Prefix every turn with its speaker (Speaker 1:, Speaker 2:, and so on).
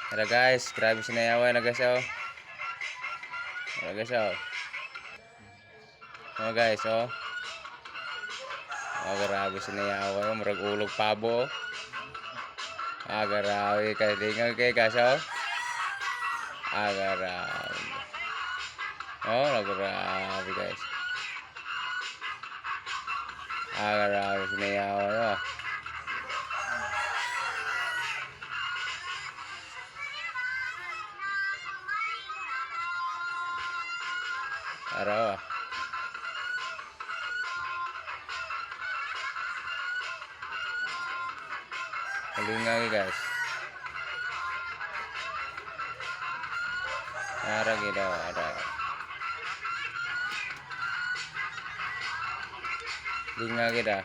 Speaker 1: Tara guys, grabe sinayawan na guys oh. Tara guys oh. Oh guys oh. Oh grabe sinayawan oh, murag ulog pabo oh. Ah grabe kay dingal kay guys oh. Ah grabe. Oh grabe guys. Ah grabe sinayawan oh. Araw ah. Kalinga guys. Ara gida ara. Linga gida.